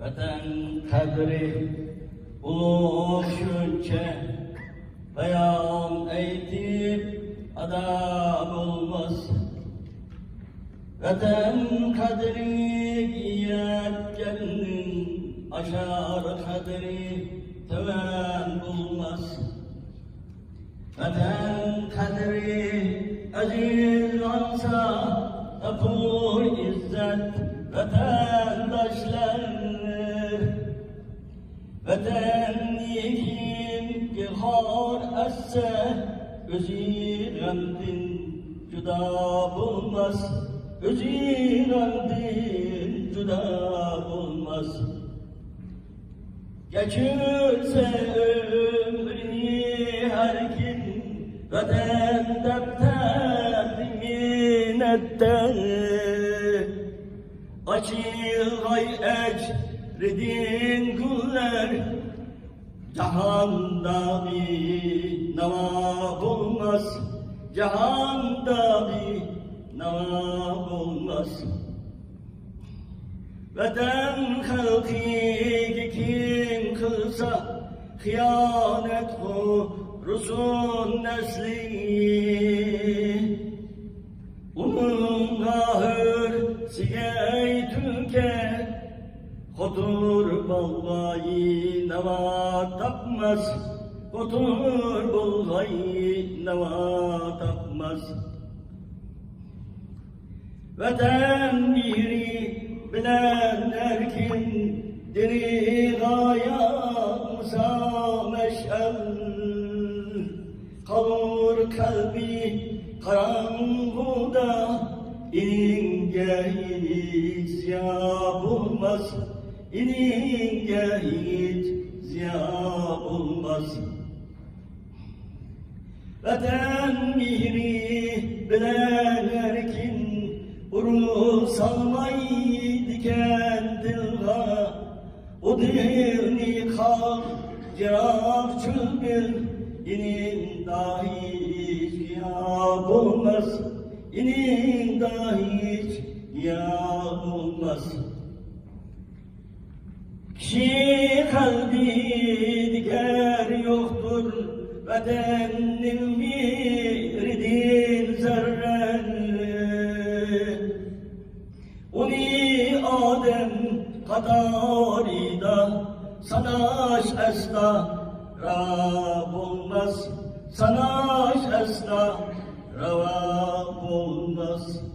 Vatan kadri ulug' shuncha bayon aytib ado bo'lmas. Vatan qadriga yetganning ashar qadri tuvan bo'lmas. Vatan qadri aziz olsa topur izzat vatandoshlar. Vatan kimga xor assa o'zi g'amdin juda bo'lmas. O'zi g'amdin juda bo'lmas. Kechirsa ömrni har kim vatan daftar minnatdan. Açılgay ecredin güller cahanda bir nava bulmaz. Cahanda bir nava bulmaz. Vatan halkı kim kılsa hıyanet rusun nesli. Onun ahır sigey tülke Kotur vallahi nava tapmaz. Kotur vallahi nava tapmaz. Vatan biri bilen erkin diri gaya meş'el. Kalır kalbi karanlıkta İninge hiç ziya bulmaz. İninge hiç ziya bulmaz. Vatan mihri bilen erkin uru salmay diken dilga. O dilni kal ceraf çılgın inin dahi ziya bulmaz. İnin dahi hiç ya olmaz. Kişi kalbi diker yoktur. Vatanın biridin zerren. Uni Adem kadarida sanaş esna Rab olmaz. Sanaş esna rava olmaz.